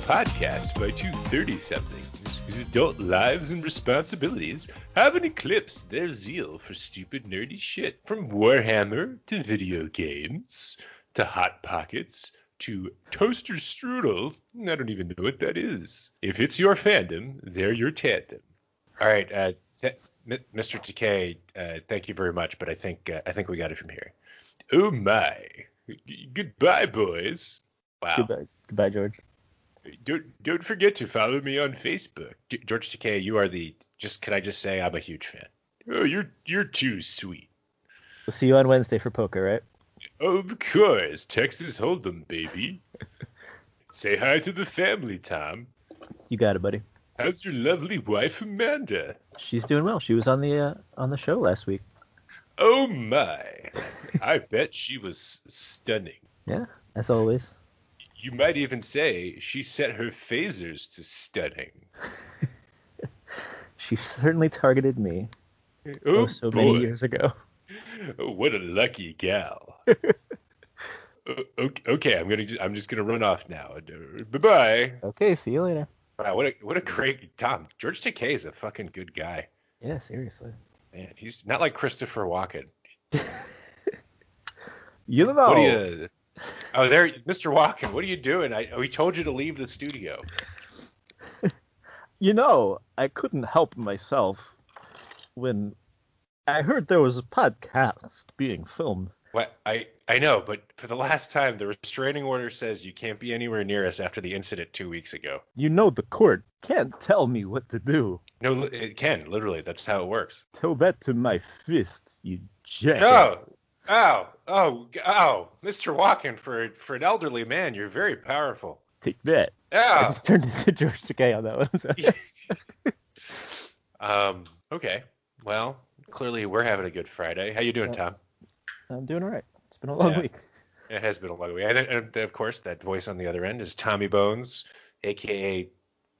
podcast by two 30-somethings whose adult lives and responsibilities haven't eclipsed their zeal for stupid nerdy shit. From Warhammer to video games to Hot Pockets to Toaster Strudel. I don't even know what that is. If it's your fandom, they're your tandem. All right, Mr. TK, thank you very much, but I think we got it from here. Oh my. Goodbye, boys. Wow. Goodbye, George. Don't forget to follow me on Facebook. George TK, you are can I just say I'm a huge fan. Oh, you're too sweet. We'll see you on Wednesday for poker, right? Of course. Texas Hold'em, baby. Say hi to the family, Tom. You got it, buddy. How's your lovely wife, Amanda? She's doing well. She was on the show last week. Oh my. I bet she was stunning. Yeah, as always. You might even say she set her phasers to stunning. She certainly targeted me. So boy. many years ago. Oh, what a lucky gal. Okay, I'm just gonna run off now. Bye-bye. Okay, see you later. Wow, what a great Tom. George Takei is a fucking good guy. Yeah, seriously. Man, he's not like Christopher Walken. You know. What do you? Oh, there, Mr. Walken. What are you doing? We told you to leave the studio. You know, I couldn't help myself when I heard there was a podcast being filmed. What? I know, but for the last time, the restraining order says you can't be anywhere near us after the incident 2 weeks ago. You know the court can't tell me what to do. No, it can. Literally, that's how it works. Tell that to my fist, you jack. Oh, Mr. Walken, for an elderly man, you're very powerful. Take that. Oh. I just turned into George Takei on that one. Okay. Well, clearly we're having a good Friday. How you doing, Tom? I'm doing all right. It's been a long week. It has been a long week. And of course, that voice on the other end is Tommy Bones, a.k.a.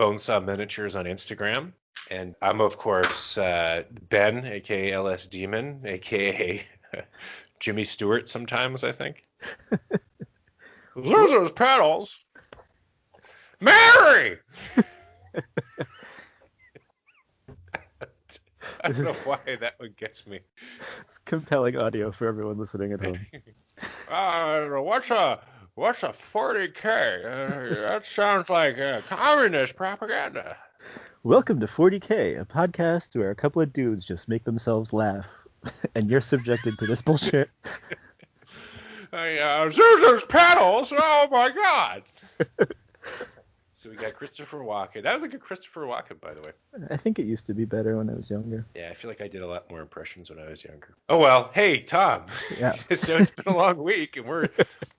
Bonesaw Miniatures on Instagram. And I'm, of course, Ben, a.k.a. LS Demon, a.k.a. Jimmy Stewart sometimes, I think. Those paddles. Mary! I don't know why that one gets me. It's compelling audio for everyone listening at home. What's a 40K? That sounds like communist propaganda. Welcome to 40K, a podcast where a couple of dudes just make themselves laugh, and you're subjected to this bullshit. Zeus's pedals! Oh my god! So we got Christopher Walken. That was a good Christopher Walken, by the way. I think it used to be better when I was younger. Yeah, I feel like I did a lot more impressions when I was younger. Oh well, hey Tom. Yeah. So it's been a long week, and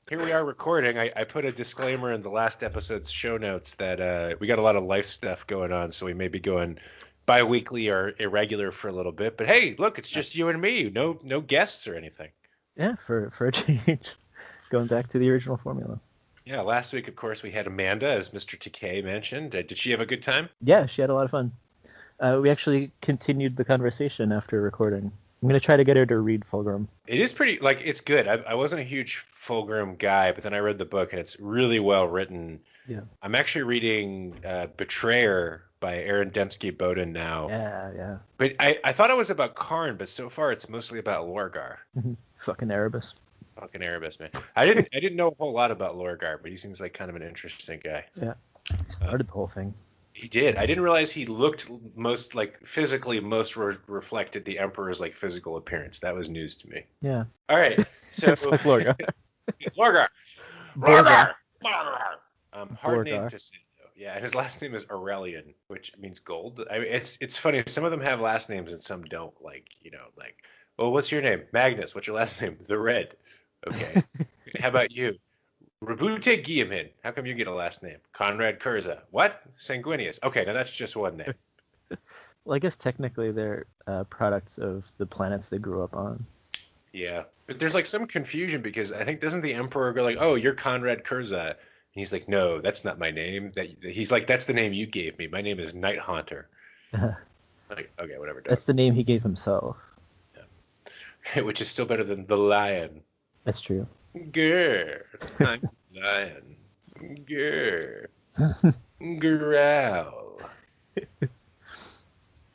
here we are recording. I put a disclaimer in the last episode's show notes that we got a lot of life stuff going on, so we may be going bi-weekly or irregular for a little bit. But hey, look, it's just you and me. No guests or anything. Yeah, for a change. Going back to the original formula. Yeah, last week, of course, we had Amanda, as Mr. TK mentioned. Did she have a good time? Yeah, she had a lot of fun. We actually continued the conversation after recording. I'm going to try to get her to read Fulgrim. It is pretty, it's good. I wasn't a huge Fulgrim guy, but then I read the book, and it's really well written. Yeah. I'm actually reading Betrayer by Aaron Dembski-Bowden now. Yeah. But I thought it was about Karn, but so far it's mostly about Lorgar. Fucking Erebus. Fucking Erebus, man. I didn't know a whole lot about Lorgar, but he seems like kind of an interesting guy. Yeah. He started the whole thing. He did. I didn't realize he looked most physically reflected the Emperor's physical appearance. That was news to me. Yeah. All right. So Lorgar. Lorgar. Hard name to say though. Yeah, and his last name is Aurelian, which means gold. I mean, it's funny. Some of them have last names and some don't. Well, what's your name? Magnus. What's your last name? The Red. Okay. How about you? Rabute Guillemin. How come you get a last name? Conrad Kurza. What? Sanguinius. Okay, now that's just one name. Well, I guess technically they're products of the planets they grew up on. Yeah. But there's some confusion because I think doesn't the Emperor go oh, you're Conrad Kurza? And he's like, no, that's not my name. He's like, that's the name you gave me. My name is Night Haunter. Okay, whatever. That's the name he gave himself. Yeah. Which is still better than the Lion. That's true. Grr. I'm Lion. Grr. Growl.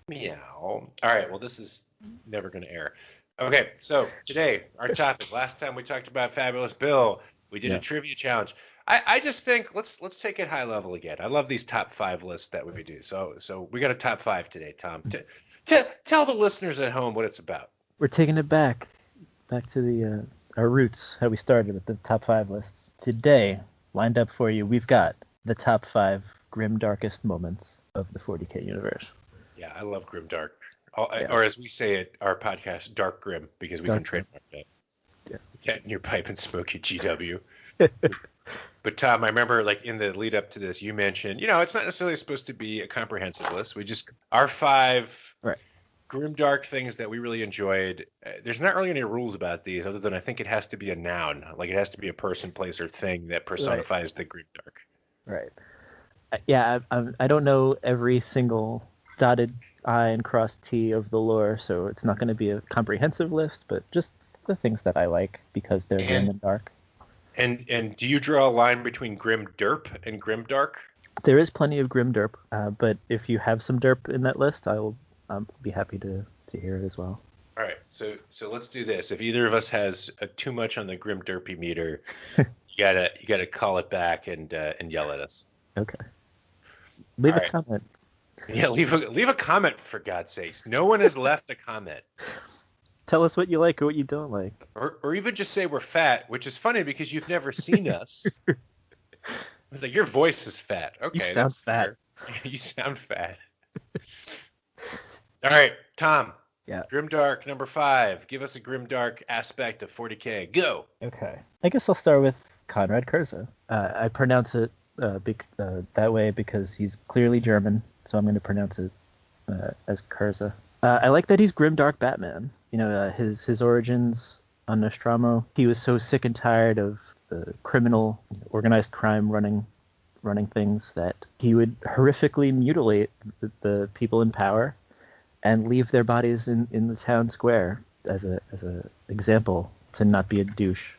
Meow. All right, well, this is never going to air. Okay, so today, our topic. Last time we talked about Fabulous Bill. We did a trivia challenge. I just think let's take it high level again. I love these top 5 lists that we do. So we got a top 5 today, Tom. Tell the listeners at home what it's about. We're taking it back to the our roots, how we started with the top 5 lists. Today, lined up for you, we've got the top 5 grimdarkest moments of the 40K universe. Yeah, I love Grimdark. Or as we say it, our podcast, Dark Grim, because we can trademark that. Yeah. Get in your pipe and smoke your GW. But Tom, I remember like in the lead up to this, you mentioned, it's not necessarily supposed to be a comprehensive list. Our 5 grimdark things that we really enjoyed. There's not really any rules about these other than I think it has to be a noun. Like it has to be a person, place, or thing that personifies the grimdark. Right. Yeah, I don't know every single dotted I and crossed T of the lore, so it's not going to be a comprehensive list, but just the things that I like because they're grim and dark. And do you draw a line between grim derp and grim dark? There is plenty of grim derp, but if you have some derp in that list, I'll be happy to hear it as well. All right, so let's do this. If either of us has too much on the grim derpy meter, you gotta call it back and yell at us. Okay. Leave a comment. Yeah, leave a comment for God's sakes. No one has left a comment. Tell us what you like or what you don't like. Or even just say we're fat, which is funny because you've never seen us. It's like your voice is fat. Okay, you sound fat. You sound fat. All right, Tom. Yeah. Grimdark number 5. Give us a grimdark aspect of 40K. Go. Okay. I guess I'll start with Konrad Kurza. I pronounce it that way because he's clearly German, so I'm going to pronounce it as Kurza. I like that he's grimdark Batman. His origins on Nostromo. He was so sick and tired of the criminal, organized crime running things that he would horrifically mutilate the people in power and leave their bodies in the town square as a example to not be a douche.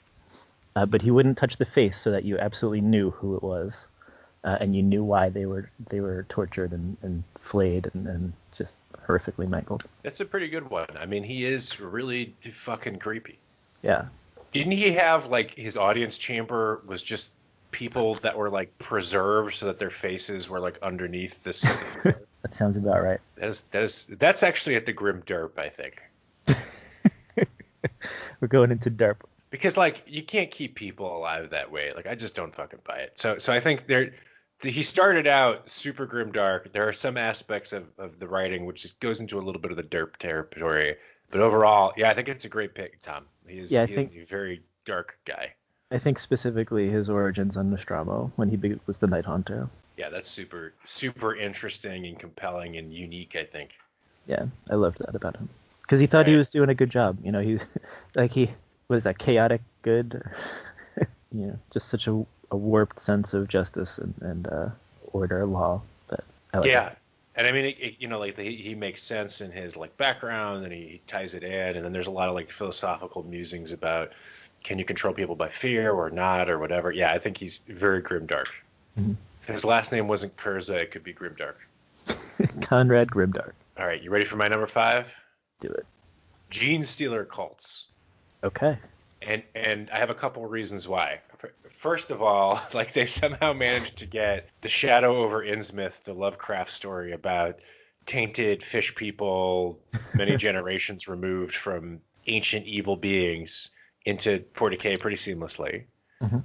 But he wouldn't touch the face so that you absolutely knew who it was, and you knew why they were tortured and flayed and just horrifically mangled. That's a pretty good one. I mean, he is really fucking creepy. Yeah. Didn't he have like his audience chamber was just people that were like preserved so that their faces were like underneath the floor? That sounds about right. That's actually at the Grim Derp, I think. We're going into derp. Because like you can't keep people alive that way. Like I just don't fucking buy it. So I think he started out super grimdark. There are some aspects of the writing which just goes into a little bit of the derp territory. But overall, yeah, I think it's a great pick, Tom. He's a very dark guy. I think specifically his origins on Nostromo when he was the Night Haunter. Yeah, that's super, super interesting and compelling and unique, I think. Yeah, I loved that about him. Because he thought he was doing a good job. He was that chaotic good? Just such a warped sense of justice and order, law. But I like that. And I mean, he makes sense in his like background, and he ties it in, and then there's a lot of like philosophical musings about can you control people by fear or not or whatever. Yeah, I think he's very grimdark. Mm-hmm. If his last name wasn't Kurza, it could be Grimdark. Konrad Grimdark. All right, you ready for my number 5? Do it. Gene Stealer cults. Okay. And I have a couple of reasons why. First of all, like they somehow managed to get the Shadow over Innsmouth, the Lovecraft story about tainted fish people many generations removed from ancient evil beings into 40K pretty seamlessly. Mm-hmm.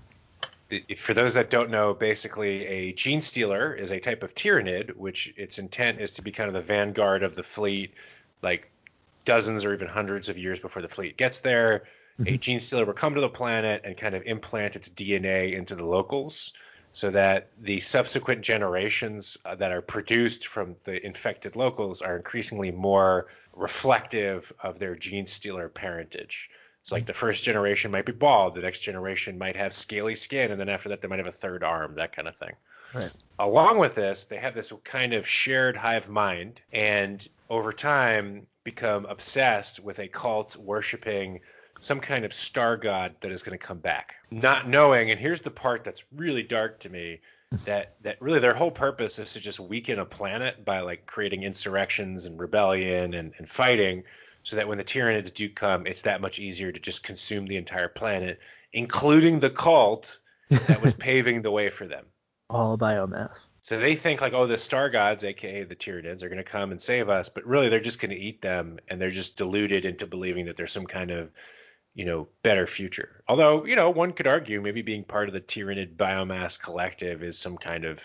For those that don't know, basically a Gene Stealer is a type of Tyrannid, which its intent is to be kind of the vanguard of the fleet, like dozens or even hundreds of years before the fleet gets there. A Gene Stealer will come to the planet and kind of implant its DNA into the locals so that the subsequent generations that are produced from the infected locals are increasingly more reflective of their Gene Stealer parentage. So like the first generation might be bald, the next generation might have scaly skin, and then after that they might have a third arm, that kind of thing. Right. Along with this, they have this kind of shared hive mind, and over time become obsessed with a cult worshiping some kind of star god that is going to come back. Not knowing, and here's the part that's really dark to me, that really their whole purpose is to just weaken a planet by like creating insurrections and rebellion and fighting, so that when the Tyranids do come, it's that much easier to just consume the entire planet, including the cult that was paving the way for them. All biomass. So they think like, oh, the star gods, aka the Tyranids, are going to come and save us, but really they're just going to eat them, and they're just deluded into believing that there's some kind of, better future. Although, one could argue maybe being part of the Tyranid biomass collective is some kind of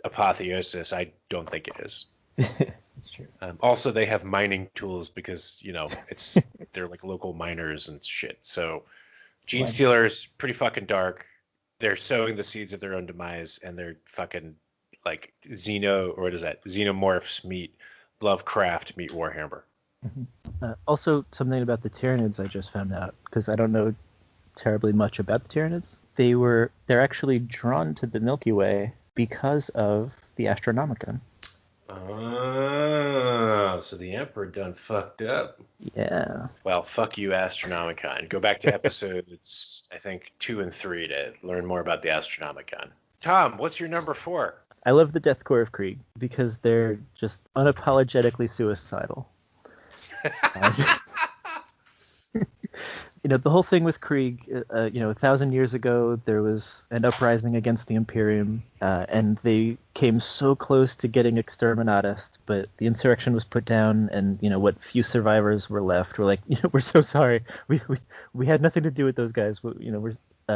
apotheosis. I don't think it is. That's true. Also, they have mining tools because, they're like local miners and shit. So Gene Stealers, pretty fucking dark. They're sowing the seeds of their own demise, and they're fucking like Xenomorphs meet Lovecraft meet Warhammer. Also, something about the Tyranids I just found out, because I don't know terribly much about the Tyranids. They're actually drawn to the Milky Way because of the Astronomicon. Oh, so the Emperor done fucked up. Yeah. Well, fuck you, Astronomicon. Go back to episodes, I think, 2 and 3 to learn more about the Astronomicon. Tom, what's your number 4? I love the Death Corps of Krieg because they're just unapologetically suicidal. The whole thing with Krieg, 1,000 years ago, there was an uprising against the Imperium, and they came so close to getting exterminatus, but the insurrection was put down, and, what few survivors were left were like, we're so sorry. We had nothing to do with those guys.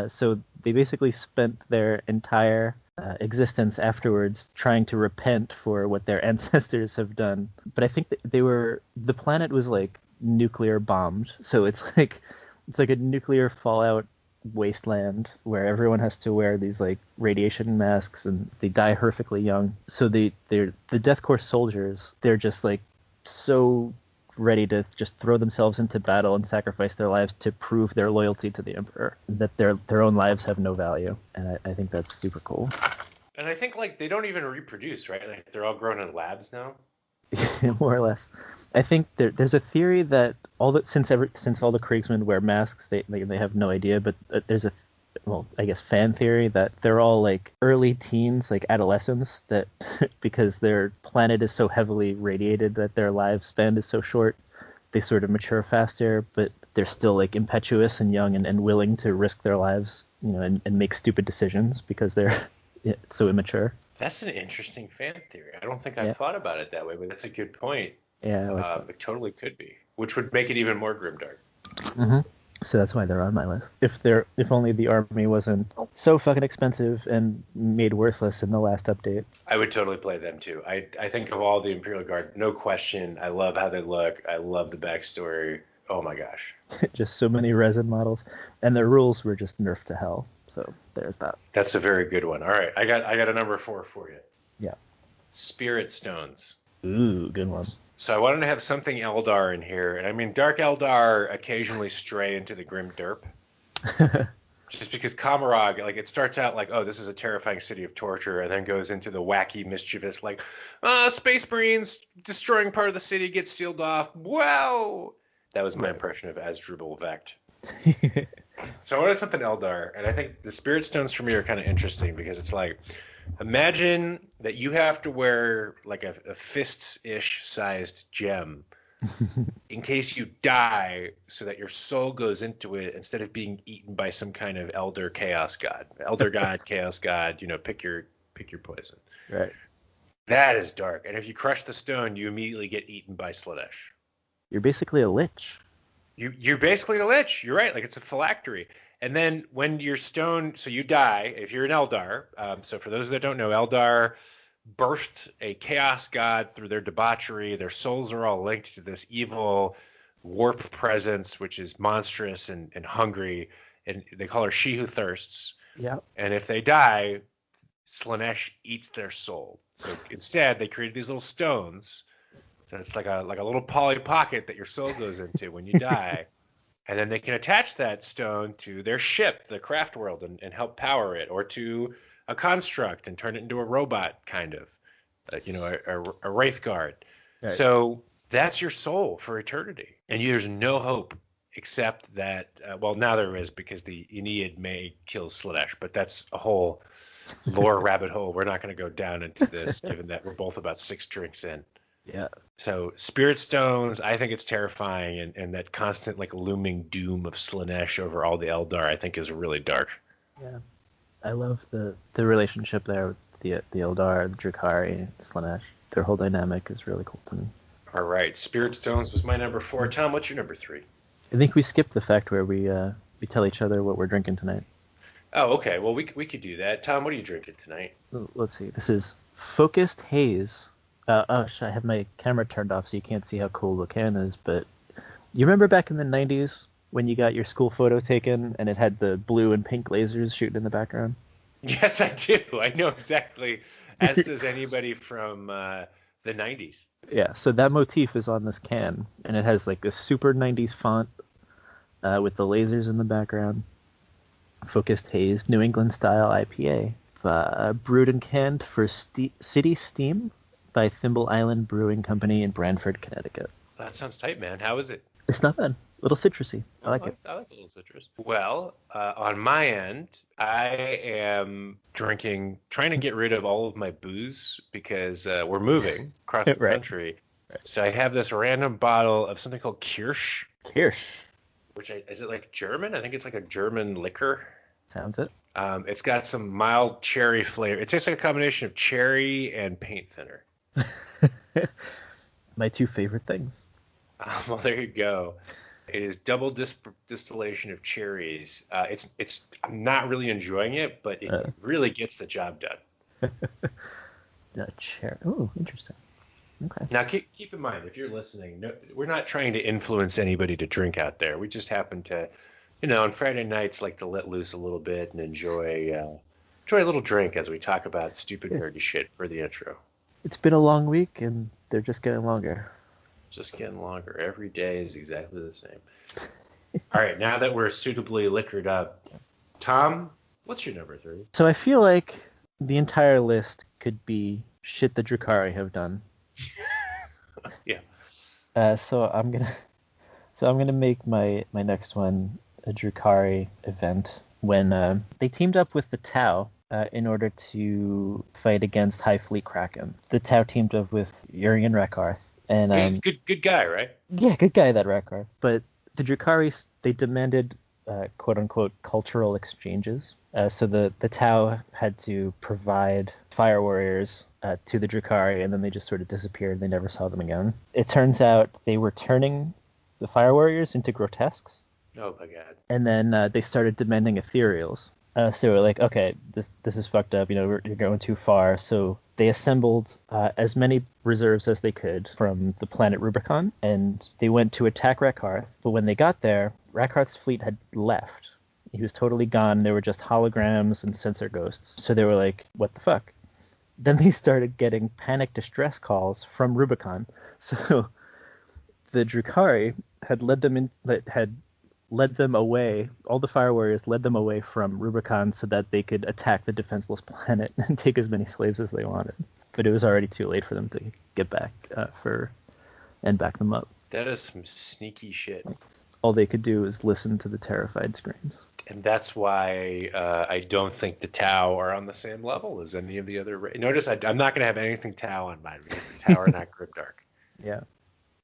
So they basically spent their entire existence afterwards trying to repent for what their ancestors have done. But I think that the planet was like nuclear bombed, so it's like a nuclear fallout wasteland where everyone has to wear these like radiation masks, and they die horrifically young. So they're the Death Corps soldiers. They're just like so ready to just throw themselves into battle and sacrifice their lives to prove their loyalty to the Emperor, that their own lives have no value. And I think that's super cool. And I think like they don't even reproduce, right? Like they're all grown in labs now. More or less. I think there's a theory that since all the Kriegsmen wear masks, they have no idea. But there's I guess fan theory that they're all like early teens, like adolescents, that because their planet is so heavily radiated that their lifespan is so short, they sort of mature faster, but they're still like impetuous and young and willing to risk their lives, and make stupid decisions because they're so immature. That's an interesting fan theory. I don't think I've thought about it that way, but that's a good point. Yeah, it totally could be, which would make it even more grimdark. Mm-hmm. So that's why they're on my list. If only the army wasn't so fucking expensive and made worthless in the last update. I would totally play them too. I think of all the Imperial Guard, no question. I love how they look. I love the backstory. Oh my gosh. Just so many resin models, and the rules were just nerfed to hell. So there's that. That's a very good one. All right, I got a number 4 for you. Yeah. Spirit Stones. Ooh, good one. So I wanted to have something Eldar in here, and I mean Dark Eldar occasionally stray into the grim derp. Just because Kamarag, like it starts out like, oh, this is a terrifying city of torture, and then goes into the wacky, mischievous, like, Space Marines destroying part of the city, get sealed off. Wow! That was my impression of Asdrubal Vecht. So I wanted something Eldar, and I think the Spirit Stones for me are kind of interesting because it's like, imagine that you have to wear like a fist-ish sized gem in case you die, so that your soul goes into it instead of being eaten by some kind of elder chaos god. Elder god, chaos god, pick your poison. Right. That is dark. And if you crush the stone, you immediately get eaten by Slanesh. You're basically a lich. You're basically a lich. You're right. Like it's a phylactery. And then when you're stoned, so you die, if you're an Eldar. So for those that don't know, Eldar birthed a chaos god through their debauchery. Their souls are all linked to this evil warp presence, which is monstrous and hungry. And they call her She Who Thirsts. Yeah. And if they die, Slanesh eats their soul. So instead, they created these little stones. So it's like a little Polly Pocket that your soul goes into when you die. And then they can attach that stone to their ship, the craft world, and help power it, or to a construct and turn it into a robot, kind of, a wraith guard. Right. So that's your soul for eternity. And there's no hope except that, now there is, because the Aeneid may kill Slanesh, but that's a whole lore rabbit hole we're not going to go down into this, given that we're both about 6 drinks in. Yeah. So Spirit Stones, I think it's terrifying, and that constant like looming doom of Slaanesh over all the Eldar, I think is really dark. Yeah. I love the relationship there with the Eldar, the Drukhari, Slaanesh. Their whole dynamic is really cool to me. All right, Spirit Stones was my number 4. Tom, what's your number 3? I think we skipped the fact where we tell each other what we're drinking tonight. Oh, okay. Well, we could do that. Tom, what are you drinking tonight? Let's see. This is Focused Haze. I have my camera turned off so you can't see how cool the can is, but you remember back in the 90s when you got your school photo taken and it had the blue and pink lasers shooting in the background? Yes, I do. I know exactly, as does anybody from the 90s. Yeah, so that motif is on this can, and it has like a super 90s font with the lasers in the background. Focused Haze, New England style IPA. Brewed and canned for City Steam by Thimble Island Brewing Company in Branford, Connecticut. That sounds tight, man. How is it? It's not bad. A little citrusy. I like it. I like a little citrus. Well, on my end, I am trying to get rid of all of my booze because we're moving across the country. Right. So I have this random bottle of something called Kirsch. Kirsch. Is it like German? I think it's like a German liquor. Sounds it. It's got some mild cherry flavor. It tastes like a combination of cherry and paint thinner. My 2 favorite things. Well, there you go. It is double distillation of cherries. I'm not really enjoying it, but it really gets the job done. Cherry. Oh, interesting. Okay. Now, keep in mind, if you're listening, no, we're not trying to influence anybody to drink out there. We just happen to, on Friday nights, like to let loose a little bit and enjoy a little drink as we talk about stupid, nerdy shit for the intro. It's been a long week, and they're just getting longer. Just getting longer. Every day is exactly the same. All right, now that we're suitably liquored up, Tom, what's your number 3? So I feel like the entire list could be shit the Drukhari have done. Yeah. So I'm gonna make my next one a Drukhari event when they teamed up with the Tau in order to fight against High Fleet Kraken. The Tau teamed up with Urian Rekarth. And good guy, right? Yeah, good guy, that Rekarth. But the Drukhari, they demanded quote unquote cultural exchanges. So the Tau had to provide fire warriors to the Drukhari, and then they just sort of disappeared. They never saw them again. It turns out they were turning the fire warriors into grotesques. Oh my god. And then they started demanding ethereals. So we're like, okay, this is fucked up. You're going too far. So they assembled as many reserves as they could from the planet Rubicon, and they went to attack Rekarth. But when they got there, Rekarth's fleet had left. He was totally gone. There were just holograms and sensor ghosts. So they were like, what the fuck? Then they started getting panic distress calls from Rubicon. So the Drukhari had led them away. All the fire warriors led them away from Rubicon so that they could attack the defenseless planet and take as many slaves as they wanted. But it was already too late for them to get back and back them up. That is some sneaky shit. All they could do was listen to the terrified screams. And that's why I don't think the Tau are on the same level as any of the other. Notice I'm not going to have anything Tau on mine because the Tau are not grimdark. Yeah.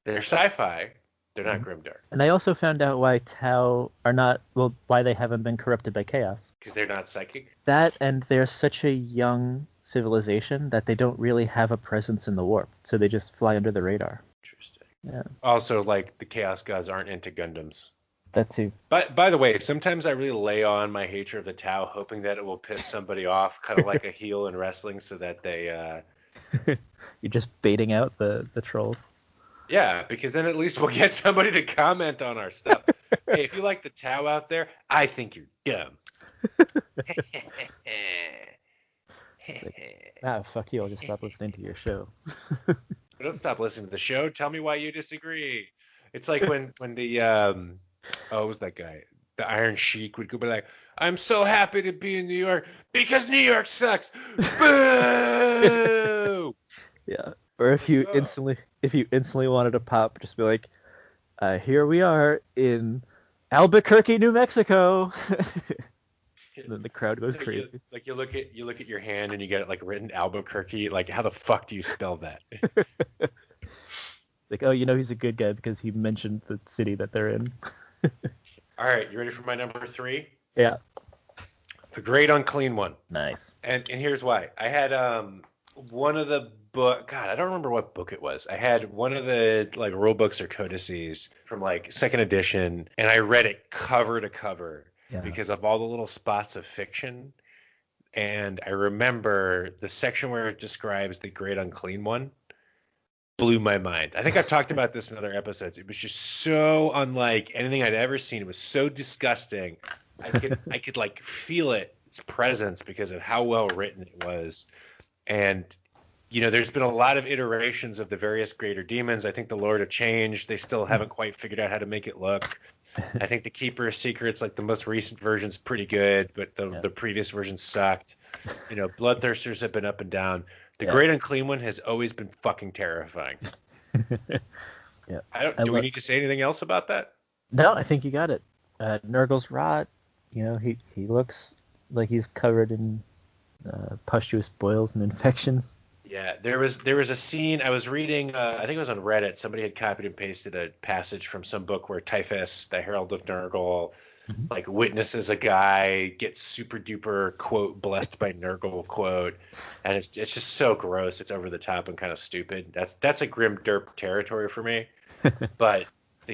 They're sci-fi. They're not grimdark. And I also found out why Tau are not, why they haven't been corrupted by chaos. Because they're not psychic? That, and they're such a young civilization that they don't really have a presence in the warp. So they just fly under the radar. Interesting. Yeah. Also, like, the Chaos Gods aren't into Gundams. That too. But by the way, sometimes I really lay on my hatred of the Tau, hoping that it will piss somebody off, kind of like a heel in wrestling, so that they... You're just baiting out the trolls. Yeah, because then at least we'll get somebody to comment on our stuff. Hey, if you like the Tau out there, I think you're dumb. Fuck you, I'll just stop listening to your show. Don't stop listening to the show. Tell me why you disagree. It's like when the what was that guy? The Iron Sheik would go be like, I'm so happy to be in New York because New York sucks. Boo! Yeah. Or if you instantly wanted to pop, just be like, here we are in Albuquerque, New Mexico. then the crowd goes Like crazy. you look at your hand and you get it like written Albuquerque. Like how the fuck do you spell that? Like, oh, he's a good guy because he mentioned the city that they're in. All right, you ready for my number 3? Yeah. The Great Unclean One. Nice. And here's why. I had one of the book. God, I don't remember what book it was. I had one of the like rule books or codices from like second edition, and I read it cover to cover because of all the little spots of fiction. And I remember the section where it describes the Great Unclean One blew my mind. I think I've talked about this in other episodes. It was just so unlike anything I'd ever seen. It was so disgusting. I could like feel its presence because of how well written it was. And there's been a lot of iterations of the various greater demons. I think the Lord have changed. They still haven't quite figured out how to make it look. I think the Keeper of Secrets, like the most recent version's pretty good, but the previous version sucked. Bloodthirsters have been up and down. The Great Unclean One has always been fucking terrifying. Do we need to say anything else about that? No, I think you got it. Nurgle's rot. He looks like he's covered in pustulous boils and infections. Yeah, there was a scene I was reading. I think it was on Reddit. Somebody had copied and pasted a passage from some book where Typhus, the Herald of Nurgle, like witnesses a guy get super duper quote blessed by Nurgle quote, and it's just so gross. It's over the top and kind of stupid. That's a grim derp territory for me. But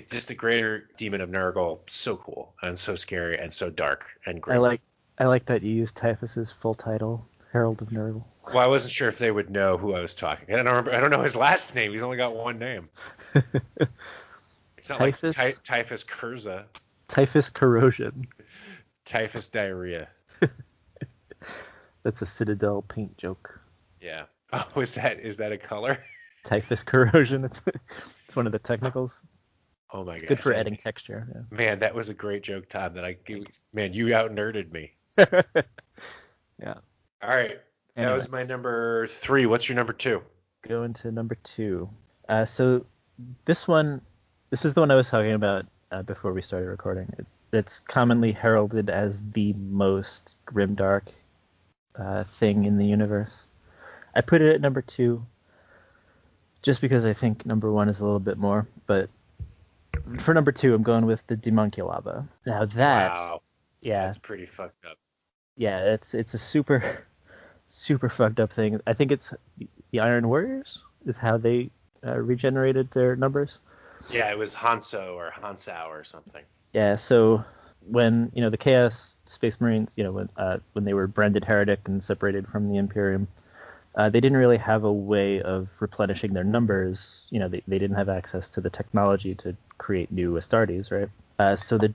just the greater demon of Nurgle, so cool and so scary and so dark and grim. I like that you used Typhus's full title, Herald of Nurgle. Well, I wasn't sure if they would know who I was talking. I don't know his last name. He's only got one name. It's not Typhus? Like Typhus Curza. Typhus corrosion. Typhus diarrhea. That's a Citadel paint joke. Yeah. Oh, is that a color? Typhus corrosion. It's one of the technicals. Oh my god. Good for adding texture. Yeah. Man, that was a great joke, Tom. You out nerded me. Yeah. All right. That was my number 3. What's your number 2? Going to number 2. So this is the one I was talking about before we started recording. It's commonly heralded as the most grimdark thing in the universe. I put it at number 2 just because I think number 1 is a little bit more. But for number 2, I'm going with the Dimunculaba. Now that, wow, that's pretty fucked up. Yeah, it's a super fucked up thing. I think it's the Iron Warriors is how they regenerated their numbers. Yeah, it was Hanso or Hansau or something. Yeah, so when the Chaos Space Marines, when they were branded heretic and separated from the Imperium, they didn't really have a way of replenishing their numbers. They didn't have access to the technology to create new Astartes, right? So the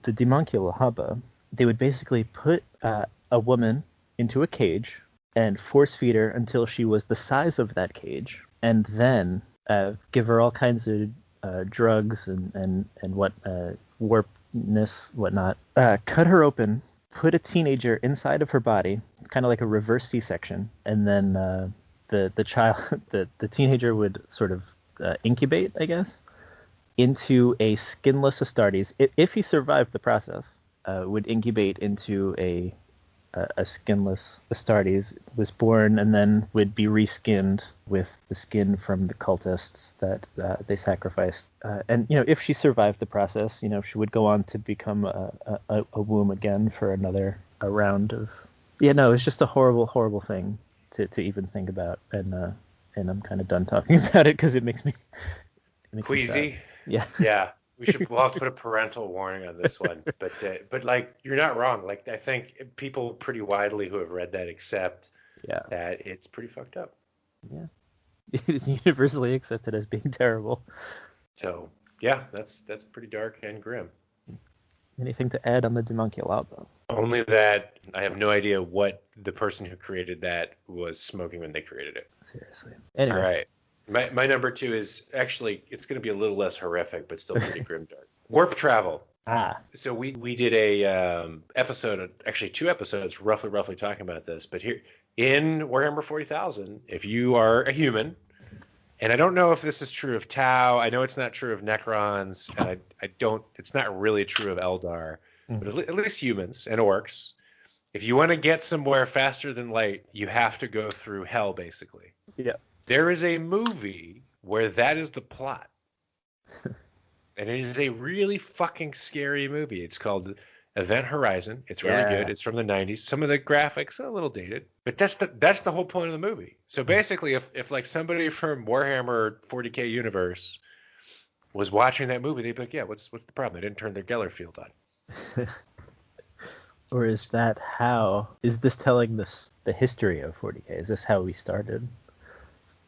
Dimunculaba, they would basically put a woman into a cage and force feed her until she was the size of that cage, and then give her all kinds of drugs and warpness, whatnot. Cut her open, put a teenager inside of her body, kind of like a reverse C-section, and then the child, the teenager would sort of incubate, I guess, into a skinless Astartes. If he survived the process, would incubate into a skinless Astartes, was born, and then would be reskinned with the skin from the cultists that they sacrificed. And if she survived the process, she would go on to become a womb again for a round of. Yeah, no, it's just a horrible thing to even think about, and I'm kind of done talking about it because it makes me queasy. Yeah. Yeah. We'll have to put a parental warning on this one, but like you're not wrong. Like I think people pretty widely who have read that accept that it's pretty fucked up. Yeah, it is universally accepted as being terrible. So yeah, that's pretty dark and grim. Anything to add on the Dimunculaba? Only that I have no idea what the person who created that was smoking when they created it. Seriously. Anyway. All right. My number 2 is actually, it's going to be a little less horrific, but still pretty grimdark. Warp travel. So we did a episode, actually 2 episodes, roughly talking about this. But here in Warhammer 40,000, if you are a human, and I don't know if this is true of Tau, I know it's not true of Necrons, and it's not really true of Eldar, but at least humans and orcs, if you want to get somewhere faster than light, you have to go through hell, basically. Yeah. There is a movie where that is the plot. And it is a really fucking scary movie. It's called Event Horizon. It's really good. It's from the 90s. Some of the graphics are a little dated, but that's the whole point of the movie. So basically, if like somebody from Warhammer 40K universe was watching that movie, they'd be like, yeah, what's the problem? They didn't turn their Geller field on. Or is this telling the history of 40K? Is this how we started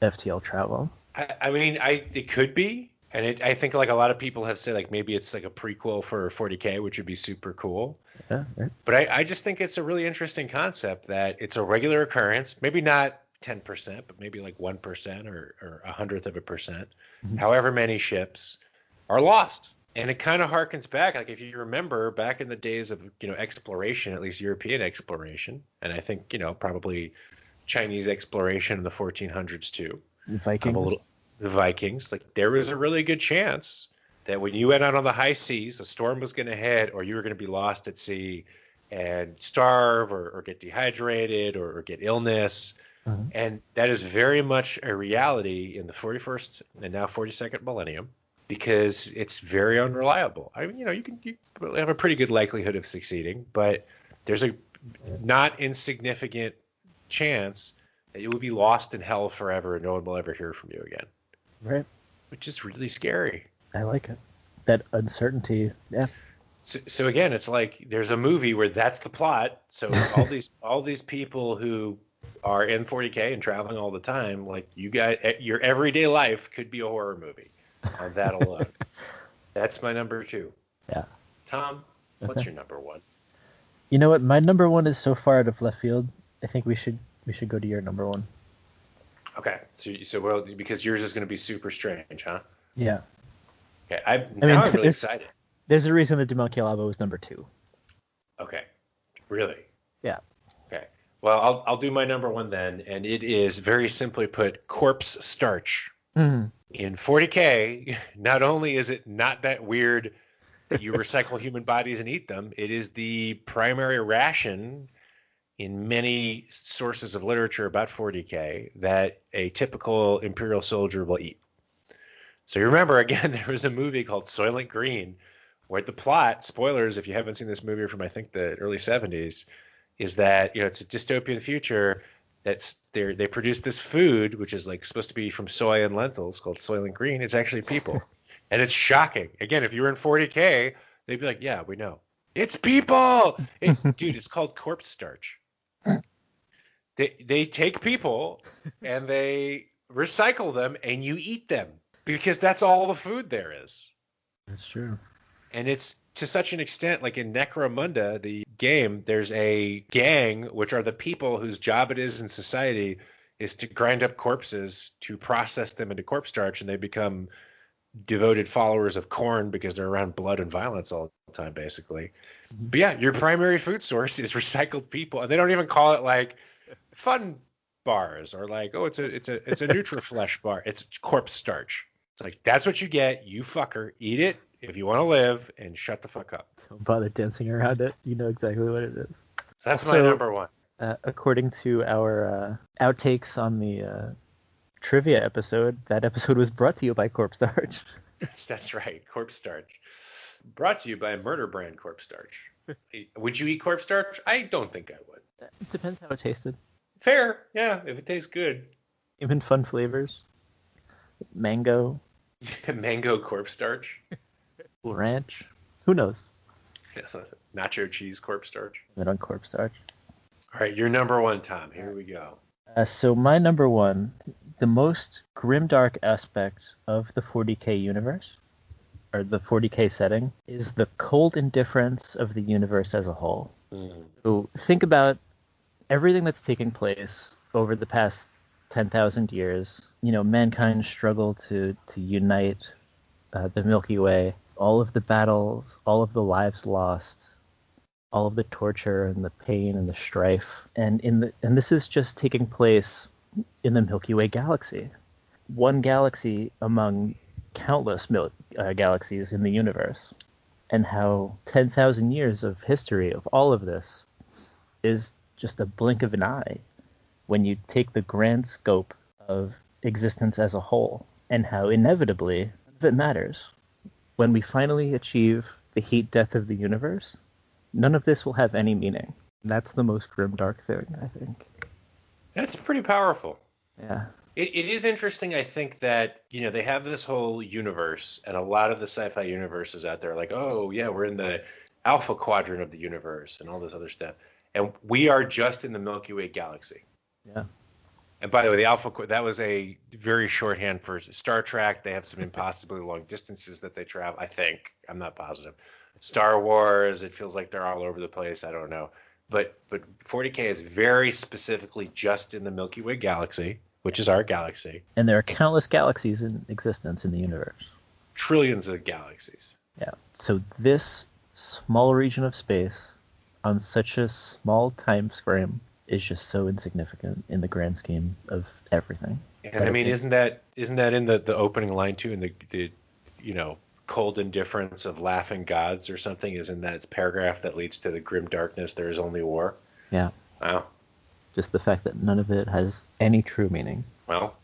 FTL travel? I mean, it could be. And I think like a lot of people have said like maybe it's like a prequel for 40K, which would be super cool. Yeah, right. But I just think it's a really interesting concept that it's a regular occurrence, maybe not 10%, but maybe like 1% or 1/100%. However many ships are lost. And it kind of harkens back, like if you remember back in the days of, exploration, at least European exploration, and I think, probably Chinese exploration in the 1400s too. The Vikings, like there was a really good chance that when you went out on the high seas, a storm was going to hit, or you were going to be lost at sea and starve or get dehydrated or get illness. And that is very much a reality in the 41st and now 42nd millennium because it's very unreliable. I mean, you have a pretty good likelihood of succeeding, but there's a not insignificant chance that you will be lost in hell forever and no one will ever hear from you again. Right. Which is really scary. I like it. That uncertainty. Yeah. So again, it's like there's a movie where that's the plot. So all these people who are in 40K and traveling all the time, like you guys, your everyday life could be a horror movie on that alone. That's my number 2. Yeah. Tom, what's your number 1? You know what? My number 1 is so far out of left field. I think we should go to your number 1. Okay, so well, because yours is going to be super strange, huh? Yeah. Okay, I'm really excited. There's a reason that Demonculaba was number 2. Okay. Really? Yeah. Okay. Well, I'll do my number 1 then, and it is very simply put, corpse starch. In 40K, not only is it not that weird that you recycle human bodies and eat them, it is the primary ration in many sources of literature about 40K that a typical Imperial soldier will eat. So you remember, again, there was a movie called Soylent Green where the plot, spoilers if you haven't seen this movie from I think the early 70s, is that it's a dystopian future that's they produce this food which is like supposed to be from soy and lentils called Soylent Green. It's actually people. And it's shocking. Again, if you were in 40K, they'd be like, yeah, we know. It's people! Dude, it's called corpse starch. They take people and they recycle them and you eat them because that's all the food there is. That's true. And it's to such an extent, like in Necromunda, the game, there's a gang, which are the people whose job it is in society is to grind up corpses to process them into corpse starch, and they become devoted followers of Khorne because they're around blood and violence all the time, basically. But yeah, your primary food source is recycled people, and they don't even call it like fun bars or like, oh, it's a Nutriflesh bar. It's corpse starch. It's like, that's what you get. You fucker, eat it if you want to live, and shut the fuck up. Don't bother dancing around it. You know exactly what it is. So that's my number 1. According to our outtakes on the trivia episode, that episode was brought to you by Corpse Starch. That's right, corpse starch. Brought to you by Murder Brand Corpse Starch. Would you eat corpse starch? I don't think I would. It depends how it tasted. Fair, yeah, if it tastes good. Even fun flavors. Mango. Mango corpse starch. Cool Ranch. Who knows? Nacho cheese corpse starch. That on corpse starch. All right, your number 1, Tom. Here we go. So my number 1, the most grimdark aspect of the 40K universe, or the 40K setting, is the cold indifference of the universe as a whole. So think about everything that's taken place over the past 10,000 years. Mankind struggled to unite the Milky Way. All of the battles, all of the lives lost, all of the torture and the pain and the strife, and this is just taking place in the Milky Way galaxy, one galaxy among countless galaxies in the universe, and how 10,000 years of history of all of this is just a blink of an eye when you take the grand scope of existence as a whole, and how inevitably none of it matters. When we finally achieve the heat death of the universe, none of this will have any meaning. That's the most grimdark thing, I think. That's pretty powerful. Yeah. It is interesting, I think, that, they have this whole universe, and a lot of the sci-fi universes out there are like, oh, yeah, we're in the alpha quadrant of the universe and all this other stuff. And we are just in the Milky Way galaxy. Yeah. And by the way, the alpha, that was a very shorthand for Star Trek. They have some impossibly long distances that they travel, I think. I'm not positive. Star Wars, it feels like they're all over the place. I don't know. But 40K is very specifically just in the Milky Way galaxy, which is our galaxy. And there are countless galaxies in existence in the universe. Trillions of galaxies. Yeah. So this small region of space on such a small time frame is just so insignificant in the grand scheme of everything. And I mean, isn't that in the opening line too, in the cold indifference of laughing gods or something? Isn't that paragraph that leads to the grim darkness? There is only war. Yeah. Wow. Just the fact that none of it has any true meaning. Well,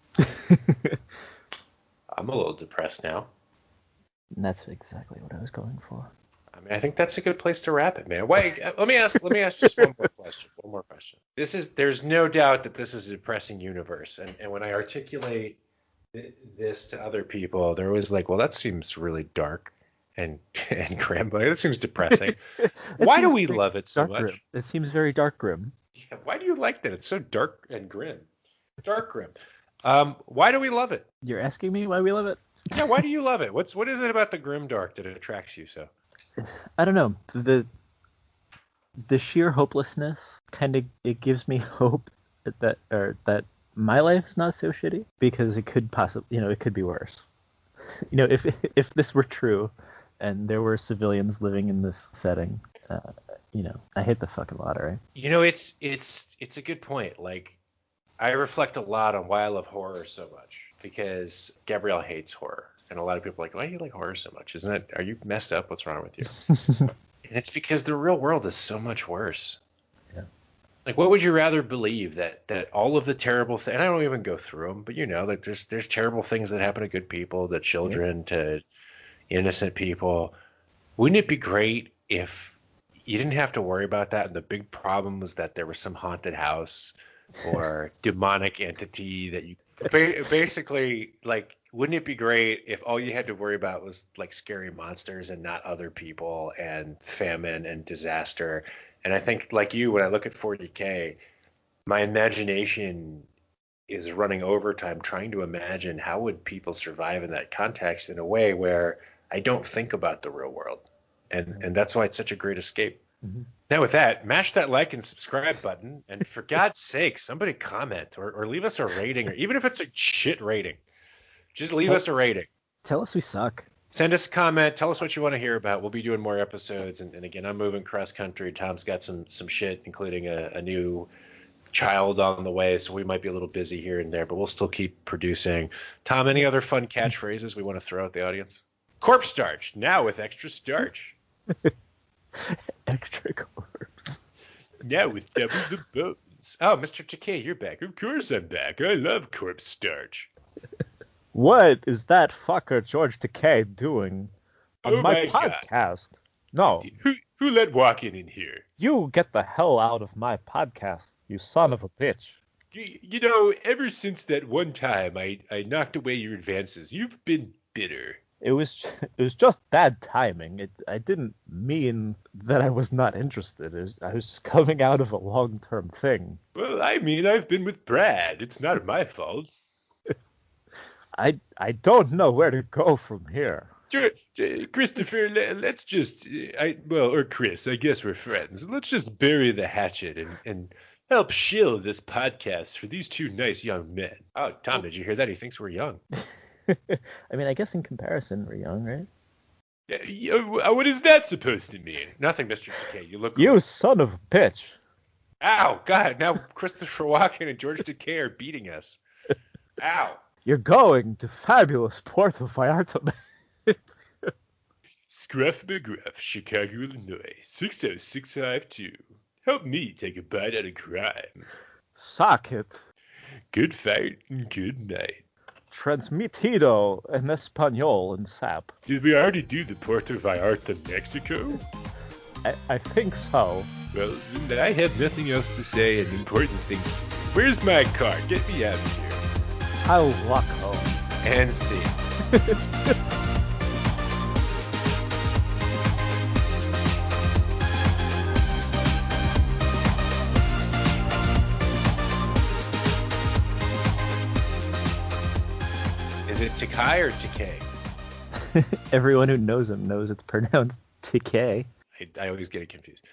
I'm a little depressed now. And that's exactly what I was going for. I mean, I think that's a good place to wrap it, man. Wait, let me ask just one more question. One more question. There's no doubt that this is a depressing universe, and when I articulate this to other people, they're always like, well, that seems really dark and grim. Like, that seems depressing. Why do we love it so much? Grim. It seems very dark grim. Yeah, why do you like that? It's so dark and grim. Dark grim. Why do we love it? You're asking me why we love it? Yeah, why do you love it? What is it about the grimdark that attracts you so? I don't know. The sheer hopelessness it gives me hope that my life's not so shitty, because it could possibly, it could be worse. If this were true and there were civilians living in this setting, I hit the fucking lottery. It's a good point. Like, I reflect a lot on why I love horror so much, because Gabrielle hates horror. And a lot of people are like, why do you like horror so much? Are you messed up? What's wrong with you? And it's because the real world is so much worse. Yeah. Like, what would you rather believe, that all of the terrible things, and I don't even go through them, but like there's terrible things that happen to good people, to children, to innocent people. Wouldn't it be great if you didn't have to worry about that, and the big problem was that there was some haunted house or demonic entity that you basically, like, wouldn't it be great if all you had to worry about was like scary monsters and not other people and famine and disaster? And I think, like you, when I look at 40K, my imagination is running overtime trying to imagine how would people survive in that context in a way where I don't think about the real world. And that's why it's such a great escape. Mm-hmm. Now with that, mash that like and subscribe button, and for God's sake, somebody comment or leave us a rating, or even if it's a shit rating, just leave us a rating. Tell us we suck. Send us a comment. Tell us what you want to hear about. We'll be doing more episodes. And again, I'm moving cross country. Tom's got some shit, including a new child on the way, so we might be a little busy here and there, but we'll still keep producing. Tom, any other fun catchphrases we want to throw at the audience? Corpse starch, now with extra starch. Extra corpse. Now with double the bones. Oh, Mr. Takei, you're back. Of course I'm back. I love corpse starch. What is that fucker George Takei doing on my podcast? God. No. Who let Walken in here? You get the hell out of my podcast, you son of a bitch. Ever since that one time I knocked away your advances, you've been bitter. It was just bad timing. I didn't mean that I was not interested. I was just coming out of a long-term thing. Well, I mean, I've been with Brad. It's not my fault. I don't know where to go from here. Christopher, let's just, or Chris, I guess we're friends. Let's just bury the hatchet and help shield this podcast for these two nice young men. Oh, Tom, did you hear that? He thinks we're young. I mean, I guess in comparison, we're young, right? What is that supposed to mean? Nothing, Mr. Takei. You look. You son of a bitch. Ow, God, now Christopher Walken and George Takei are beating us. Ow. You're going to fabulous Puerto Vallarta. Scruff McGruff, Chicago, Illinois, 60652. Help me take a bite out of crime. Socket. Good fight and good night. Transmitido en español and sap. Did we already do the Puerto Vallarta, Mexico? I think so. Well, I have nothing else to say and important things. Where's my car? Get me out of here. I'll walk home. And see. Is it Takai or Takay? Everyone who knows him knows it's pronounced TK. I always get it confused.